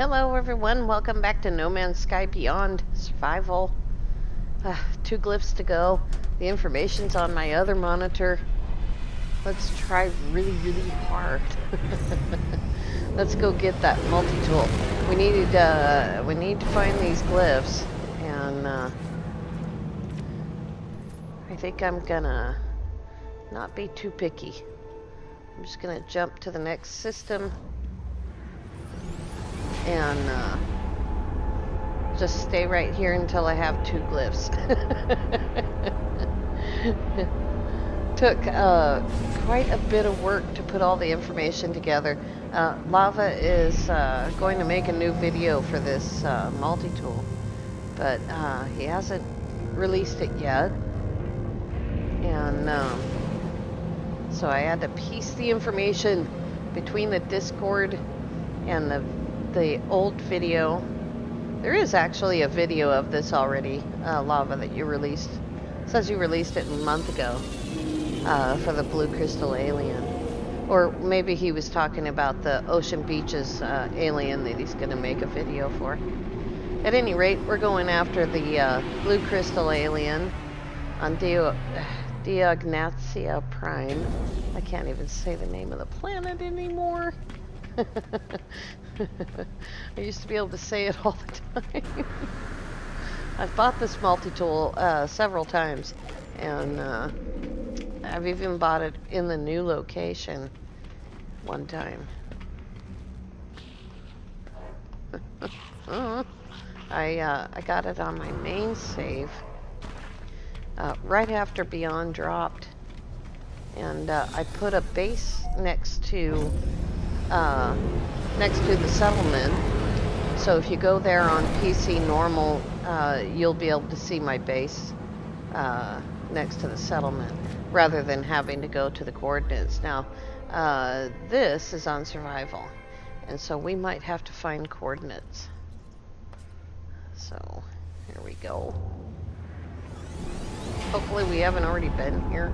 Hello everyone, welcome back to No Man's Sky Beyond Survival. 2 glyphs to go. The information's on my other monitor. Let's try really hard. Let's go get that multi-tool. We need to find these glyphs, and I think I'm gonna not be too picky. I'm just gonna jump to the next system and just stay right here until I have 2 glyphs. Took quite a bit of work to put all the information together. Lava is going to make a new video for this multi-tool, but he hasn't released it yet, and so I had to piece the information between the Discord and the old video. There is actually a video of this already, Lava, that you released. It says you released it a month ago for the Blue Crystal Alien. Or maybe he was talking about the Ocean Beaches alien that he's going to make a video for. At any rate, we're going after the Blue Crystal Alien on Diagonatia Prime. I can't even say the name of the planet anymore. I used to be able to say it all the time. I've bought this multi-tool several times, and I've even bought it in the new location one time. I got it on my main save right after Beyond dropped, and I put a base next to the settlement, so if you go there on PC normal, you'll be able to see my base next to the settlement, rather than having to go to the coordinates. Now, this is on survival, and so we might have to find coordinates. So, here we go. Hopefully we haven't already been here.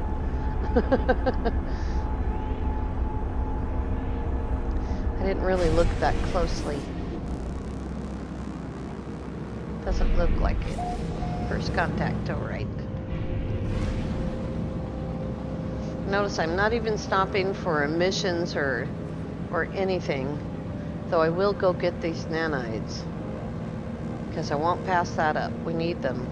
I didn't really look that closely. Doesn't look like it. First contact, alright. Notice I'm not even stopping for emissions or anything, though I will go get these nanites, because I won't pass that up. We need them.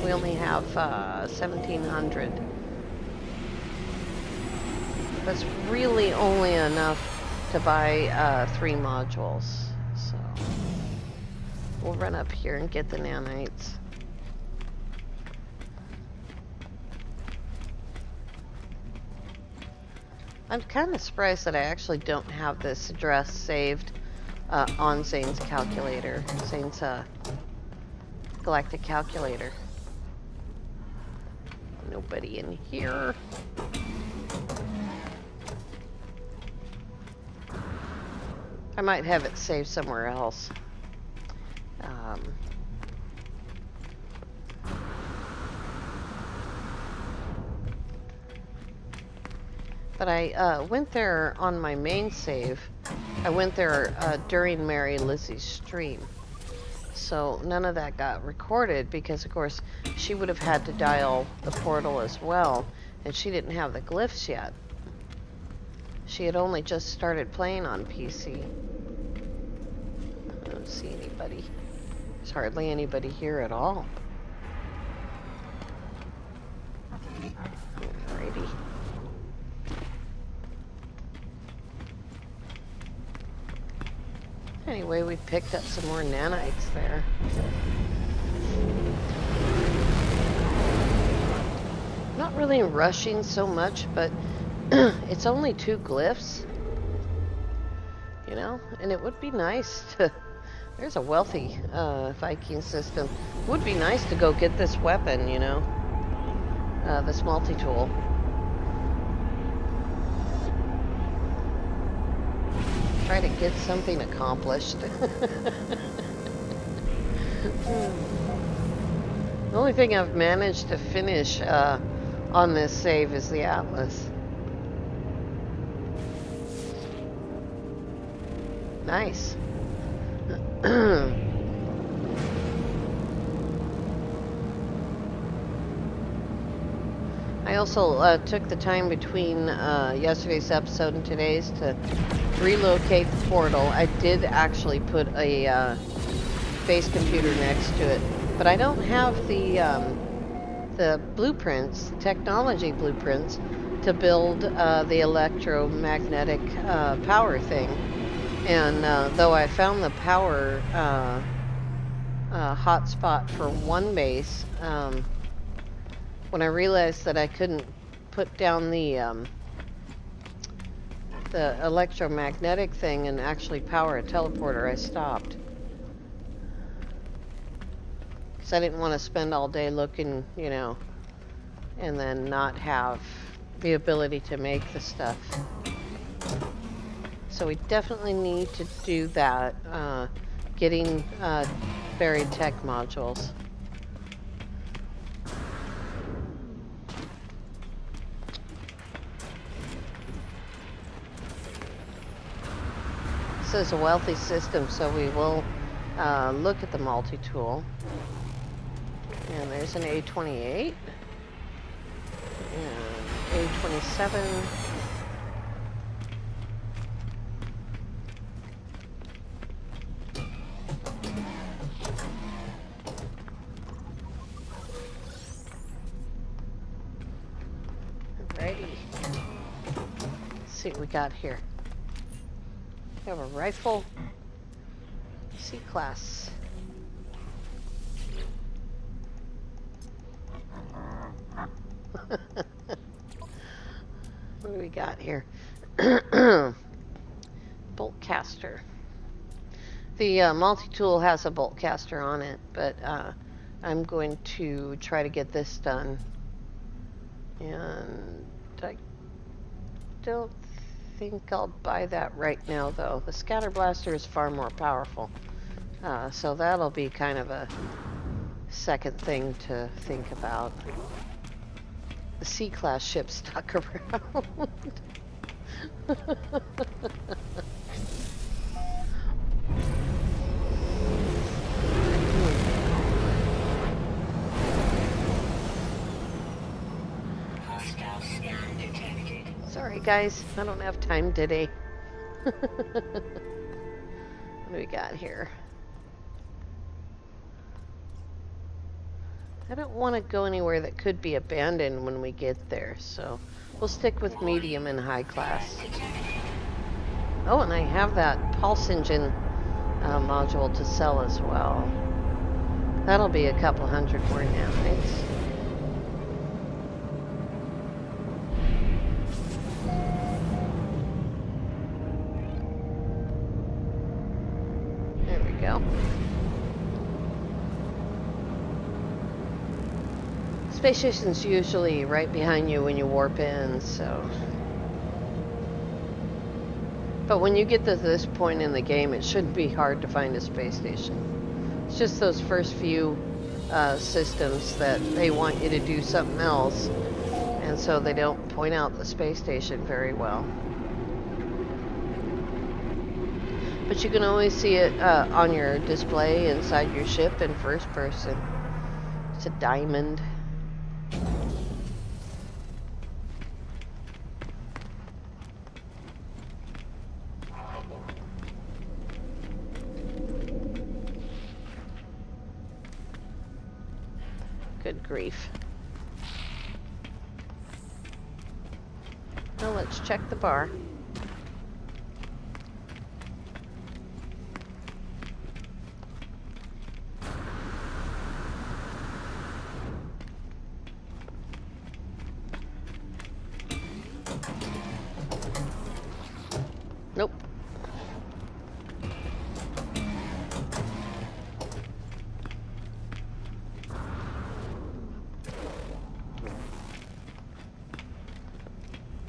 We only have 1,700. That's really only enough to buy 3 modules, so we'll run up here and get the nanites. I'm kind of surprised that I actually don't have this address saved on Zane's calculator, Zane's galactic calculator. Nobody in here. I might have it saved somewhere else. But I went there on my main save. I went there during Mary Lizzie's stream. So none of that got recorded because, of course, she would have had to dial the portal as well, and she didn't have the glyphs yet. She had only just started playing on PC. I don't see anybody. There's hardly anybody here at all. Alrighty. Anyway, we picked up some more nanites there. Not really rushing so much, but it's only 2 glyphs, you know, and it would be nice to... There's a wealthy Viking system. It would be nice to go get this weapon, you know, this multi-tool. Try to get something accomplished. The only thing I've managed to finish on this save is the Atlas. Nice. I also took the time between yesterday's episode and today's to relocate the portal. I did actually put a base computer next to it, but I don't have the blueprints, technology blueprints, to build the electromagnetic power thing. And though I found the power hotspot for one base, when I realized that I couldn't put down the electromagnetic thing and actually power a teleporter, I stopped. Because I didn't want to spend all day looking, you know, and then not have the ability to make the stuff. So we definitely need to do that, getting buried tech modules. This is a wealthy system, so we will look at the multi-tool. And there's an A28 and A27. Alrighty. Let's see what we got here. We have a rifle, C-class. What do we got here? Bolt caster. The multi-tool has a bolt caster on it, but I'm going to try to get this done. And I don't think I'll buy that right now, though. The scatter blaster is far more powerful. So that'll be kind of a second thing to think about. The C-class ship stuck around. Sorry guys, I don't have time today. What do we got here? I don't want to go anywhere that could be abandoned when we get there, so we'll stick with medium and high class. Oh, and I have that pulse engine module to sell as well. That'll be a couple hundred more nanites. There we go. Space station's usually right behind you when you warp in, so. But when you get to this point in the game, it shouldn't be hard to find a space station. It's just those first few systems that they want you to do something else, and so they don't point out the space station very well. But you can always see it on your display inside your ship in first person. It's a diamond. Good grief. Now let's check the bar. Nope.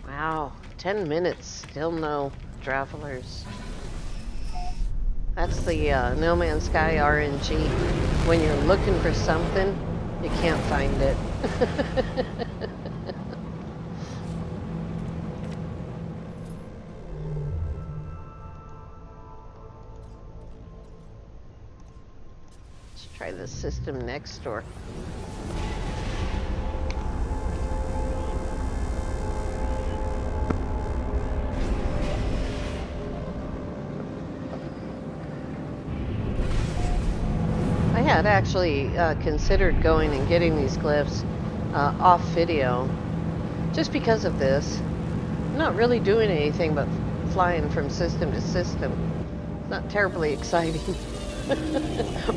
Wow, 10 minutes, still no travelers. That's the No Man's Sky RNG. When you're looking for something, you can't find it. Try this system next door. I had actually considered going and getting these glyphs off video just because of this. I'm not really doing anything but flying from system to system. Not terribly exciting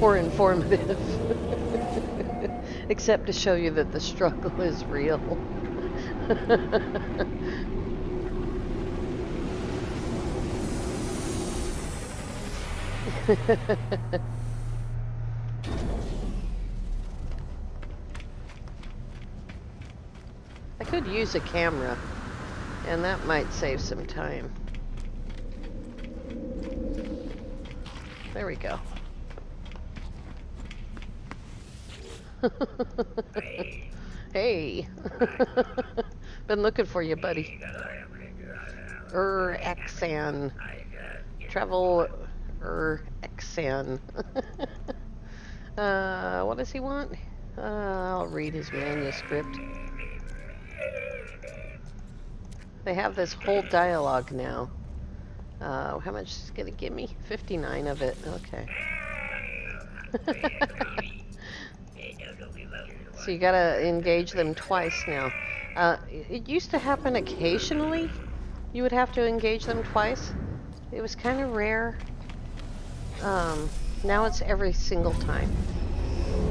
or informative, except to show you that the struggle is real. I could use a camera, and that might save some time. There we go. Hey. Been looking for you, buddy. Exan. Travel Exan. What does he want? I'll read his manuscript. They have this whole dialogue now. How much is it gonna give me? 59 of it. Okay. So you gotta engage them twice now. It used to happen occasionally. You would have to engage them twice. It was kind of rare. Now it's every single time.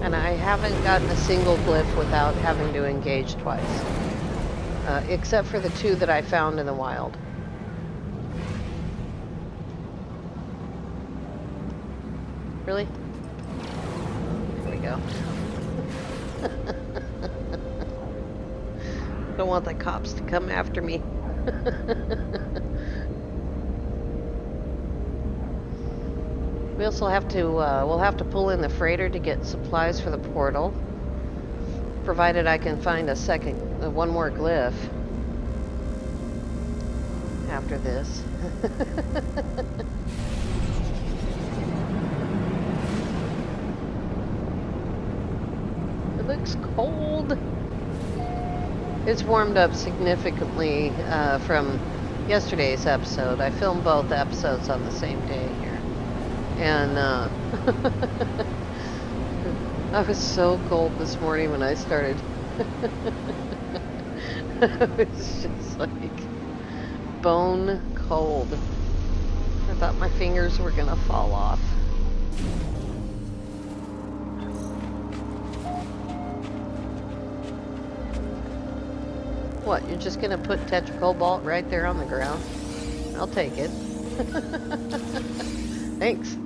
And I haven't gotten a single glyph without having to engage twice. Except for the 2 that I found in the wild. Really? Here we go. Don't want the cops to come after me. We also have to, we'll have to pull in the freighter to get supplies for the portal. Provided I can find one more glyph after this. It looks cold. It's warmed up significantly from yesterday's episode. I filmed both episodes on the same day here. And I was so cold this morning when I started. It was just like bone cold. I thought my fingers were gonna fall off. What, you're just gonna put tetracobalt right there on the ground? I'll take it. Thanks.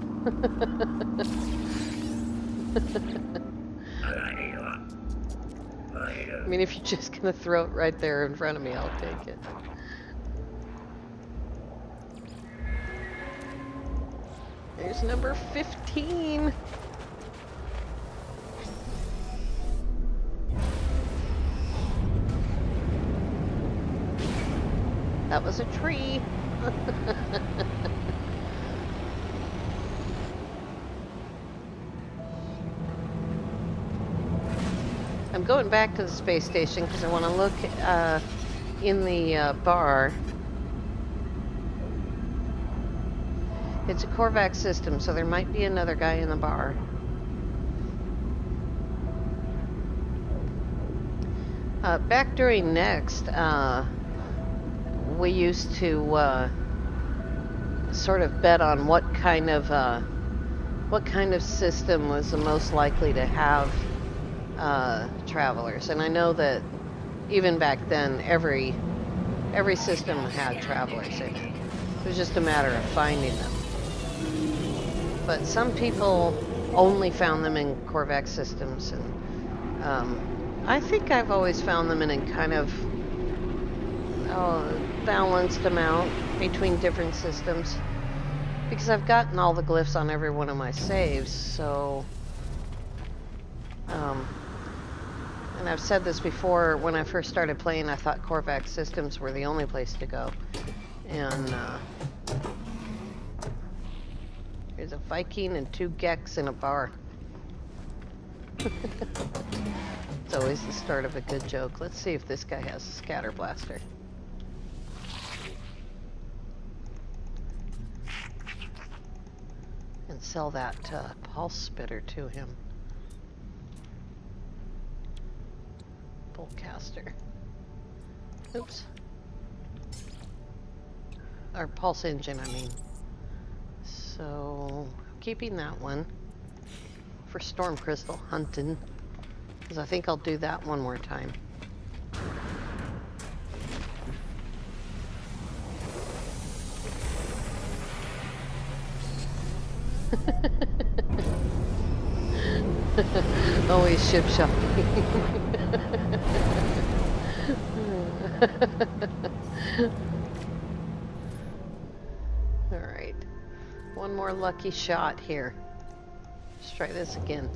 I mean, if you're just gonna throw it right there in front of me, I'll take it. There's number 15. That was a tree. I'm going back to the space station because I want to look in the bar. It's a Korvax system, so there might be another guy in the bar. Back during Next, we used to sort of bet on what kind of system was the most likely to have travelers, and I know that even back then every system had travelers in it. It was just a matter of finding them. But some people only found them in Korvax systems, and I think I've always found them in a kind of balanced amount between different systems, because I've gotten all the glyphs on every one of my saves, so and I've said this before, when I first started playing I thought Korvax systems were the only place to go, and there's a Viking and 2 Geks in a bar. It's always the start of a good joke. Let's see if this guy has a scatter blaster. And sell that pulse spitter to him. Boltcaster. Oops. Or pulse engine, I mean. So, keeping that one for storm crystal hunting, because I think I'll do that one more time. Always ship shopping. Alright. One more lucky shot here. Let's try this again.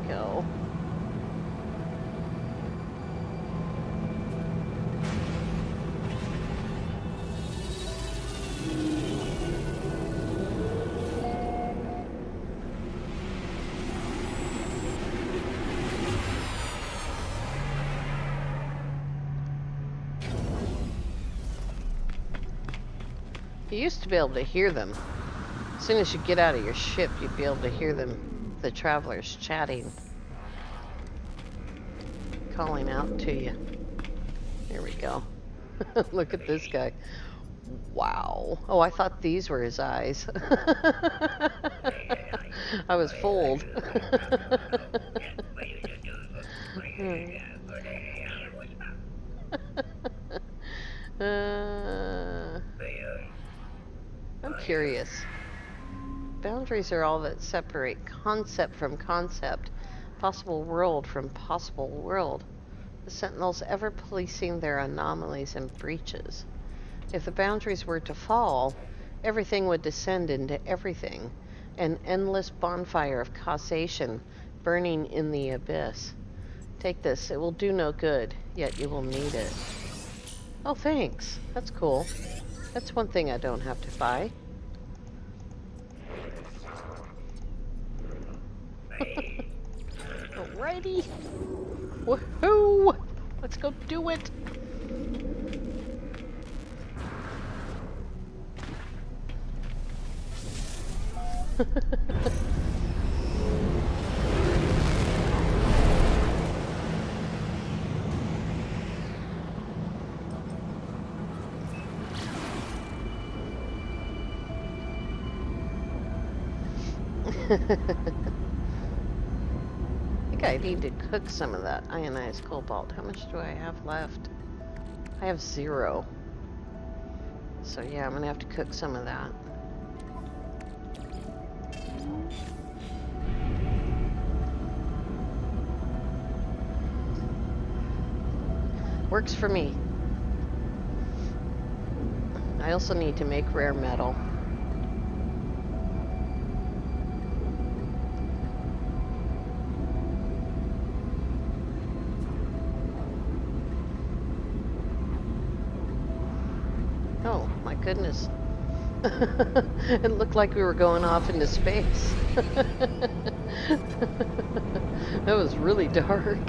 Go. You used to be able to hear them. As soon as you get out of your ship, you'd be able to hear them, the travelers chatting, calling out to you. Here we go. Look at this guy. Wow. Oh, I thought these were his eyes. I was fooled. I'm curious. Boundaries are all that separate concept from concept, possible world from possible world. The Sentinels ever policing their anomalies and breaches. If the boundaries were to fall, everything would descend into everything, an endless bonfire of causation burning in the abyss. Take this, it will do no good, yet you will need it. Oh, thanks. That's cool. That's one thing I don't have to buy. Alrighty. Woohoo! Let's go do it. I think I need to cook some of that ionized cobalt. How much do I have left? I have 0. So yeah, I'm gonna have to cook some of that. Works for me. I also need to make rare metal. Oh, my goodness. It looked like we were going off into space. That was really dark.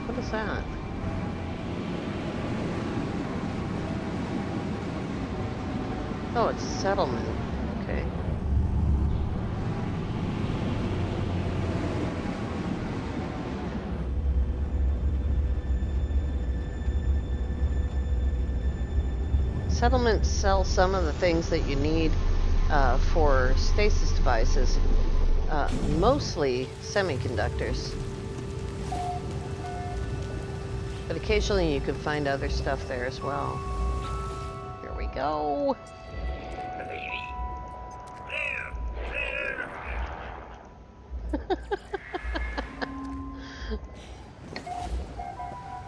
What is that? Oh, it's settlement. Okay. Settlements sell some of the things that you need for stasis devices, mostly semiconductors. But occasionally you can find other stuff there as well. Here we go.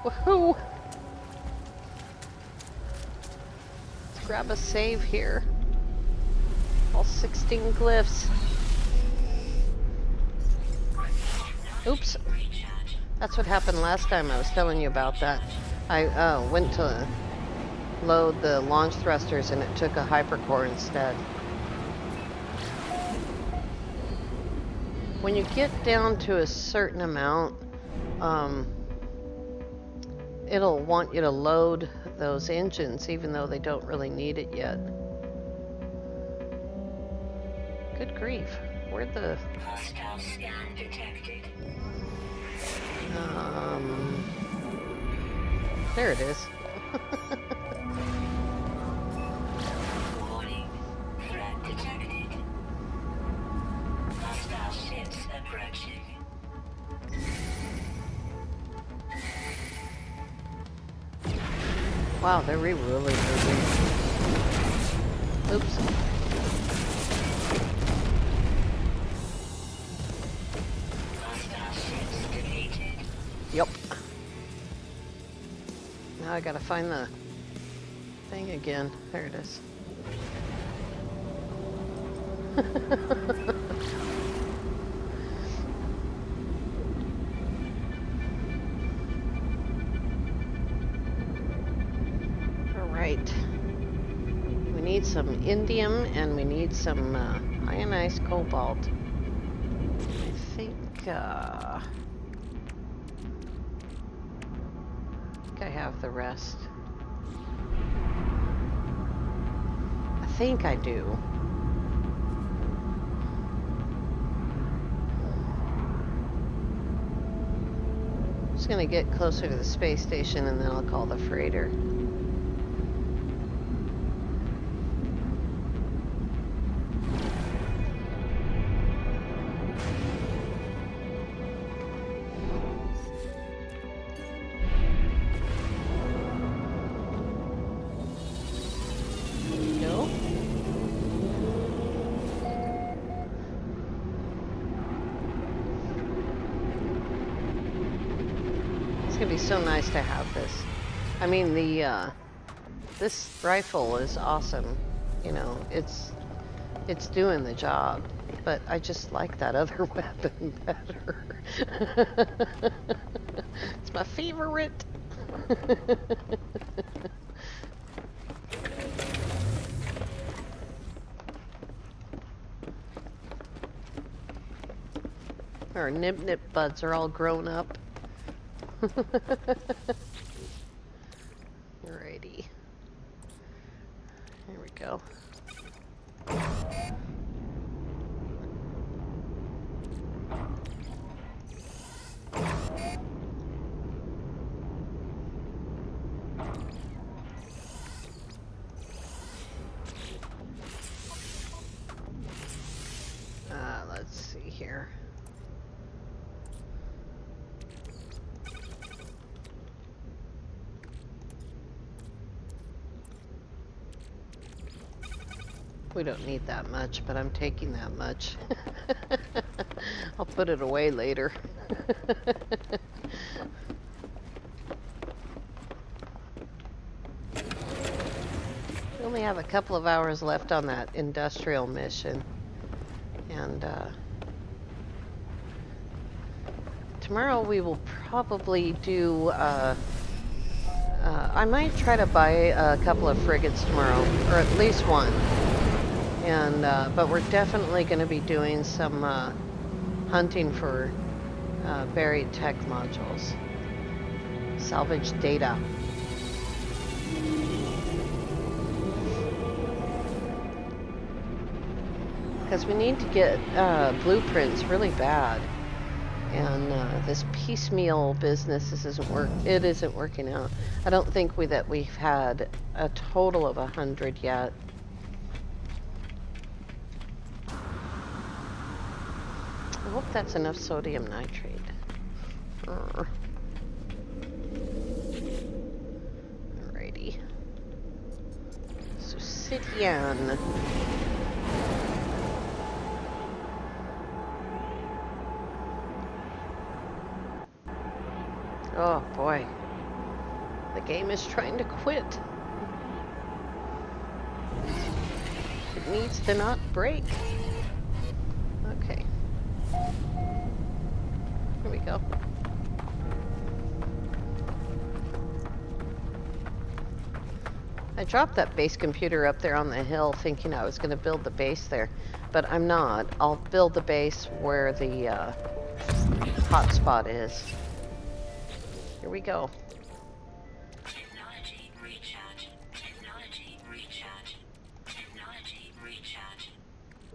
Woohoo! Let's grab a save here. All 16 glyphs. Oops. That's what happened last time I was telling you about that. I went to load the launch thrusters and it took a hypercore instead. When you get down to a certain amount, it'll want you to load those engines even though they don't really need it yet. Good grief. Where'd the... Hostile scan detected. There it is. Warning. Threat detected. Hostile ships approaching. Wow, they're really moving. Oops. Hostile ships defeated. Yep. Now I gotta find the thing again. There it is. Alright. We need some indium and we need some ionized cobalt. I think I have the rest. I think I do. Just gonna get closer to the space station and then I'll call the freighter. It's gonna be so nice to have this. I mean, this rifle is awesome. You know, it's doing the job, but I just like that other weapon better. It's my favorite. Our nip buds are all grown up. Alrighty. Here we go. Let's see here. We don't need that much, but I'm taking that much. I'll put it away later. We only have a couple of hours left on that industrial mission. And tomorrow we will probably do I might try to buy a couple of frigates tomorrow, or at least one. And but we're definitely going to be doing some hunting for buried tech modules. Salvage data. Because we need to get blueprints really bad. And this piecemeal business isn't working out. I don't think we've had a total of 100 yet. I hope that's enough sodium nitrate. Alrighty. Susidian. game is trying to quit. It needs to not break. Okay. Here we go. I dropped that base computer up there on the hill thinking I was going to build the base there, but I'm not. I'll build the base where the hotspot is. Here we go. Technology recharge. Technology recharge. Technology recharge.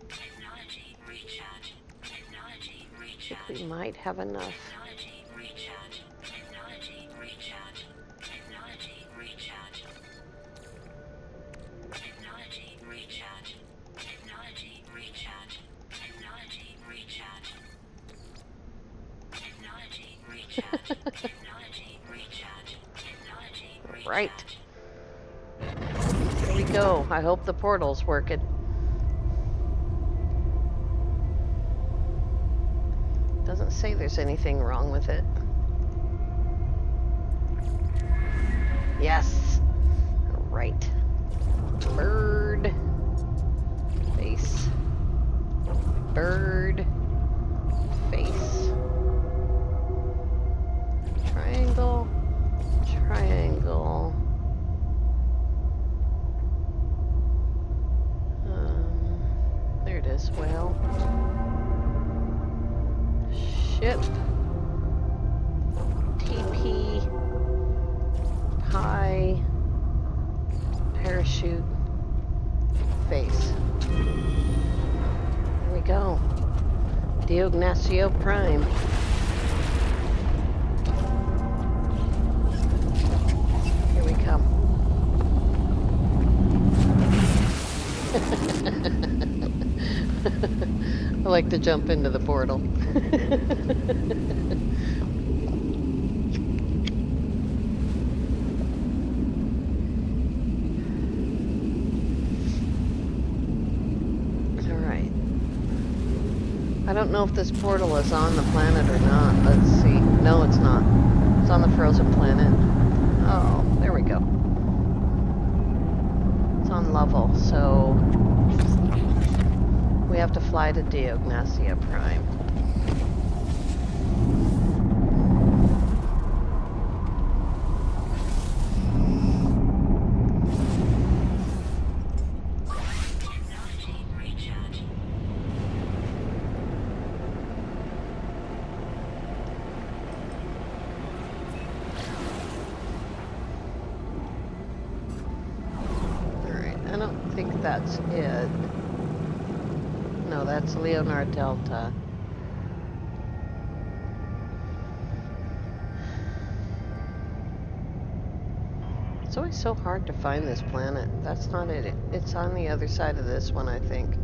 Technology recharge. Technology I recharge. think we might have enough. Technology recharge. Technology recharge. Technology recharge. Technology recharge. Technology recharge. Technology recharge. Technology recharge. Technology recharge. Technology recharge. Right. Here we go. I hope the portal's working. Doesn't say there's anything wrong with it. Yes. Right. Bird. Face. Bird. Face. Triangle. Triangle. There it is. Whale. Ship. TP. Pie. Parachute. Face. There we go. Diagonatia Prime. Here we come. I like to jump into the portal. Alright. I don't know if this portal is on the planet or not. Let's see. No, it's not. It's on the frozen planet. Oh, there we go. It's on level, so we have to fly to Diagonatia Prime. Technology recharge. Alright, I don't think that's it. No, that's Leonard Delta. It's always so hard to find this planet. That's not it. It's on the other side of this one, I think.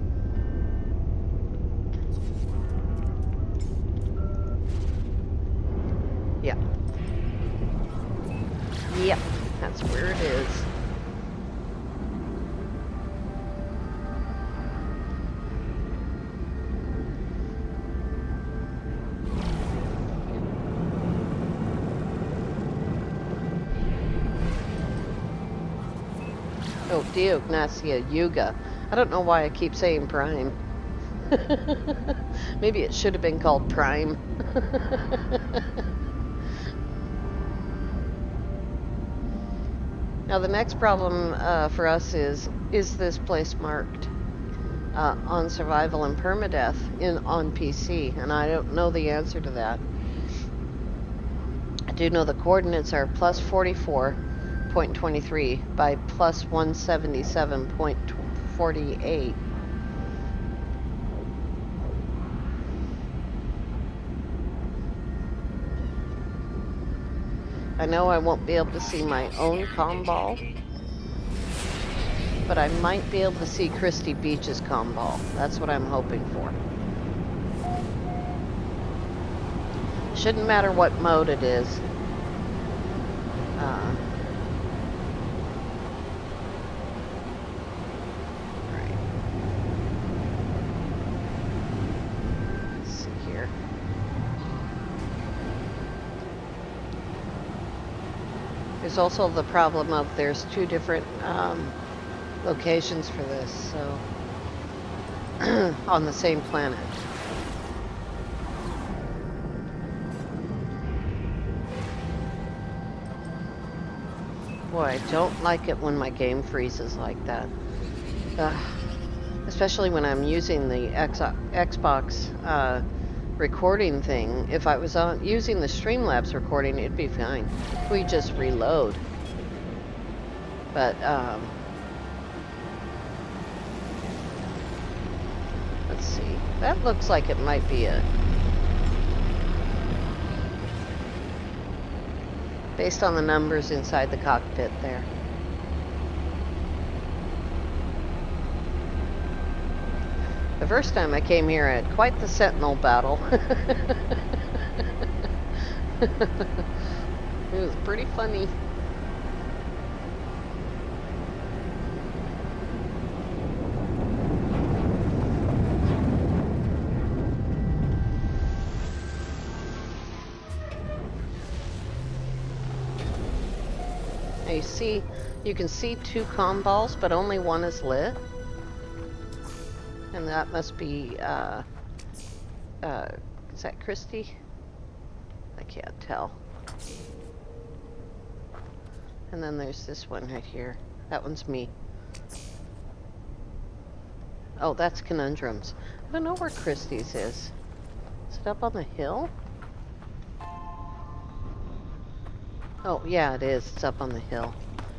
Yeah. Yep, that's where it is. Oh, Diagonatia Yuga. I don't know why I keep saying Prime. Maybe it should have been called Prime. Now the next problem for us is this place marked on survival and permadeath on PC? And I don't know the answer to that. I do know the coordinates are plus 44.23 by plus 177.48. I know I won't be able to see my own comm ball, but I might be able to see Christy Beach's comm ball. That's what I'm hoping for. Shouldn't matter what mode it is. Right. Let's see here. There's also the problem of there's two different locations for this, so on the same planet. Boy, I don't like it when my game freezes like that. Especially when I'm using the Xbox recording thing. If I was using the Streamlabs recording, it'd be fine. We just reload. But, let's see. That looks like it might be it. Based on the numbers inside the cockpit there. The first time I came here, I had quite the sentinel battle. It was pretty funny. Now you can see two comm balls, but only one is lit. And that must be, is that Christy? I can't tell. And then there's this one right here. That one's me. Oh, that's Conundrums. I don't know where Christie's is. Is it up on the hill? Oh, yeah, it is. It's up on the hill.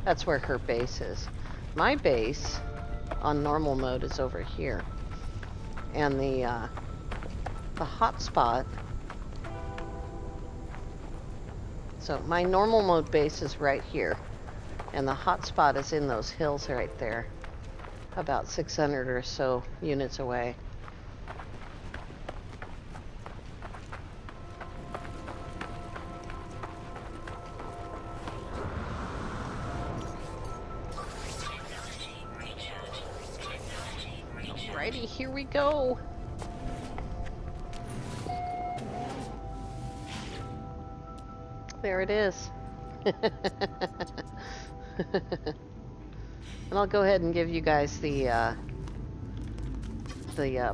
That's where her base is. My base, on normal mode, is over here. And the hotspot... So my normal mode base is right here. And the hotspot is in those hills right there. About 600 or so units away. Alrighty, here we go. There it is. And I'll go ahead and give you guys the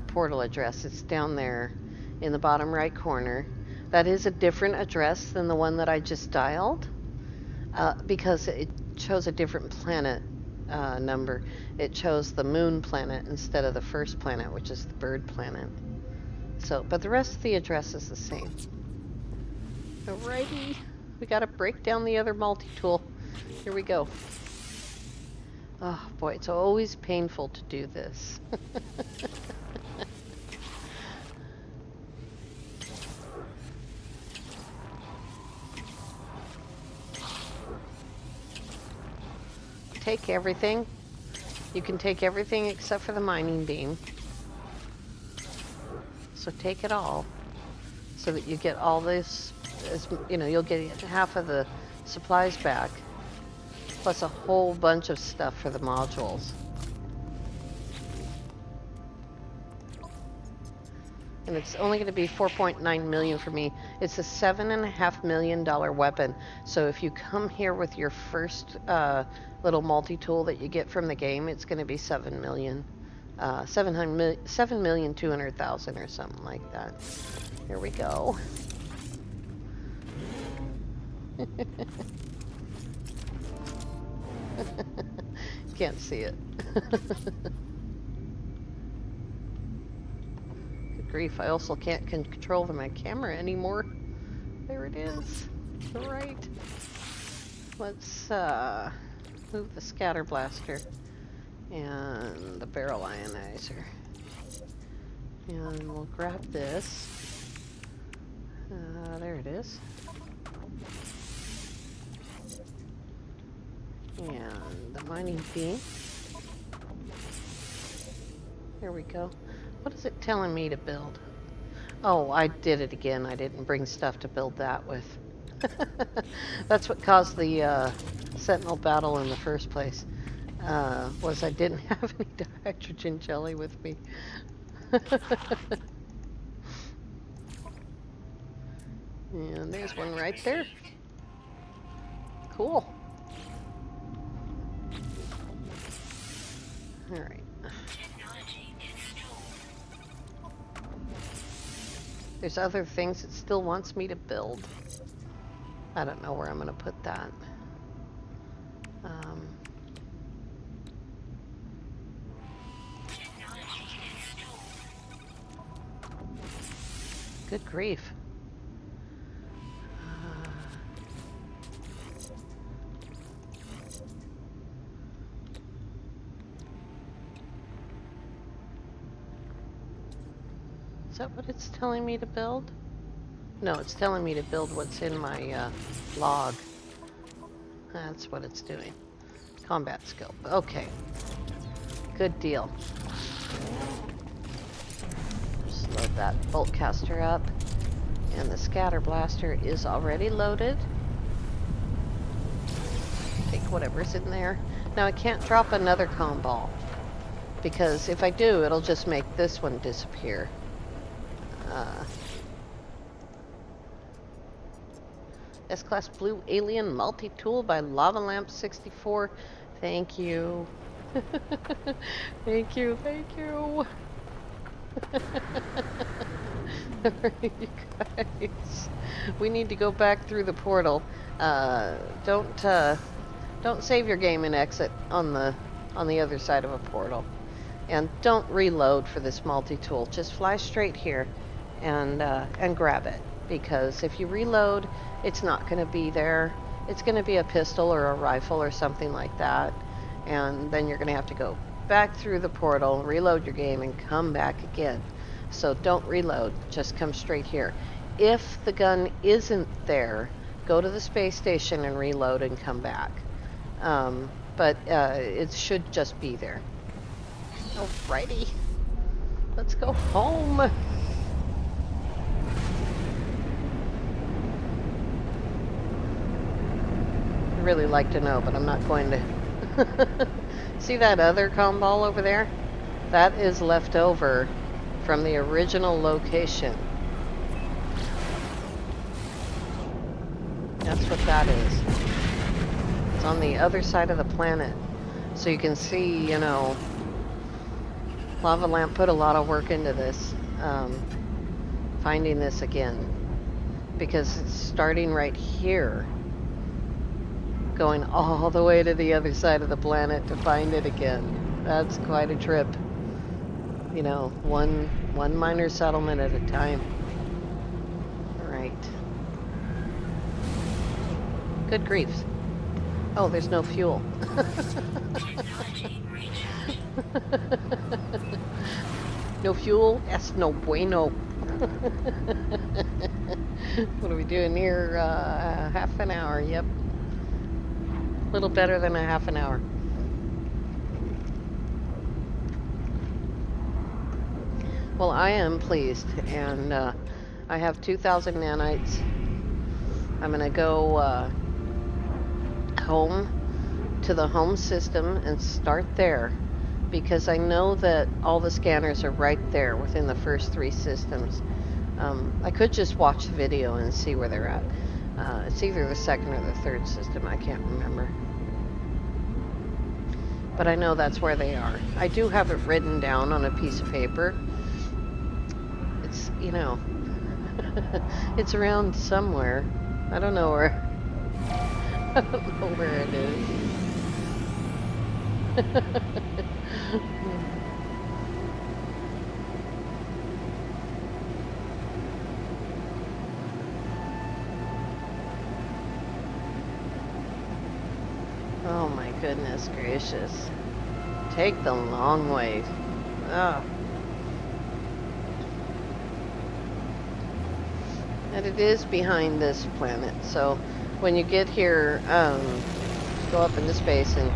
portal address. It's down there in the bottom right corner. That is a different address than the one that I just dialed, because it chose a different planet number. It chose the moon planet instead of the first planet, which is the bird planet. So, but the rest of the address is the same. Alrighty, we gotta break down the other multi-tool. Here we go. Oh boy, it's always painful to do this. Take everything. You can take everything except for the mining beam. So take it all, so that you get all this, you know, you'll get half of the supplies back, plus a whole bunch of stuff for the modules. And it's only going to be 4.9 million for me. It's a $7.5 million weapon. So if you come here with your first little multi-tool that you get from the game, it's going to be 7 million. 7,200,000 or something like that. Here we go. Can't see it. Good grief, I also can't control my camera anymore. There it is. Alright. Let's move the scatter blaster and the barrel ionizer. And we'll grab this. There it is. And the mining beam. Here we go. What is it telling me to build? Oh, I did it again. I didn't bring stuff to build that with. That's what caused the Sentinel battle in the first place. Was I didn't have any hydrogen jelly with me. And there's one right there. Cool. Alright. Technology installed. There's other things it still wants me to build. I don't know where I'm going to put that. Technology installed. Good grief. Is that what it's telling me to build? No, it's telling me to build what's in my log. That's what it's doing. Combat scope. Okay. Good deal. Just load that bolt caster up. And the scatter blaster is already loaded. Take whatever's in there. Now I can't drop another comm ball, because if I do, it'll just make this one disappear. S-Class Blue Alien Multitool by Lava Lamp 64. Thank you. Thank you, thank you. Alright, you guys. We need to go back through the portal. Don't save your game and exit on the other side of a portal. And don't reload for this multi-tool. Just fly straight here and grab it. Because if you reload, it's not going to be there. It's going to be a pistol or a rifle or something like that. And then you're going to have to go back through the portal, reload your game, and come back again. So don't reload. Just come straight here. If the gun isn't there, go to the space station and reload and come back. But it should just be there. Alrighty. Let's go home. I'd really like to know, but I'm not going to. See that other comm ball over there? That is left over from the original location. That's what that is. It's on the other side of the planet. So you can see, you know, Lava Lamp put a lot of work into this, finding this again. Because it's starting right here, going all the way to the other side of the planet to find it again. That's quite a trip. You know, one minor settlement at a time. Right. Good grief. Oh, there's no fuel. Technology recharge. No fuel? That's no bueno. What are we doing here? Half an hour, yep. A little better than a half an hour. Well, I am pleased, and I have 2,000 nanites. I'm going to go home to the home system and start there, because I know that all the scanners are right there within the first 3 systems. I could just watch the video and see where they're at. It's either the 2nd or the 3rd system, I can't remember. But I know that's where they are. I do have it written down on a piece of paper. It's, you know, it's around somewhere. I don't know where. I don't know where it is. Oh my goodness gracious. Take the long way. Ugh. And it is behind this planet, so when you get here, go up into space and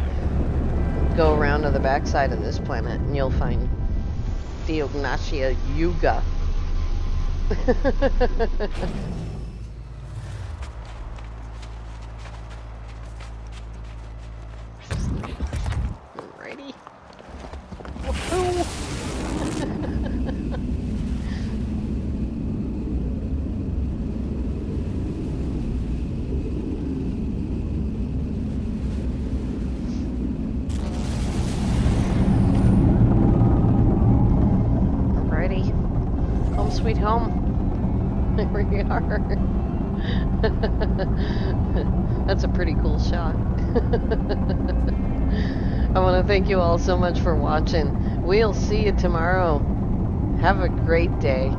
go around to the backside of this planet, and you'll find Diagonatia Yuga. Alrighty. Woohoo! home. There we are. That's a pretty cool shot. I want to thank you all so much for watching. We'll see you tomorrow. Have a great day.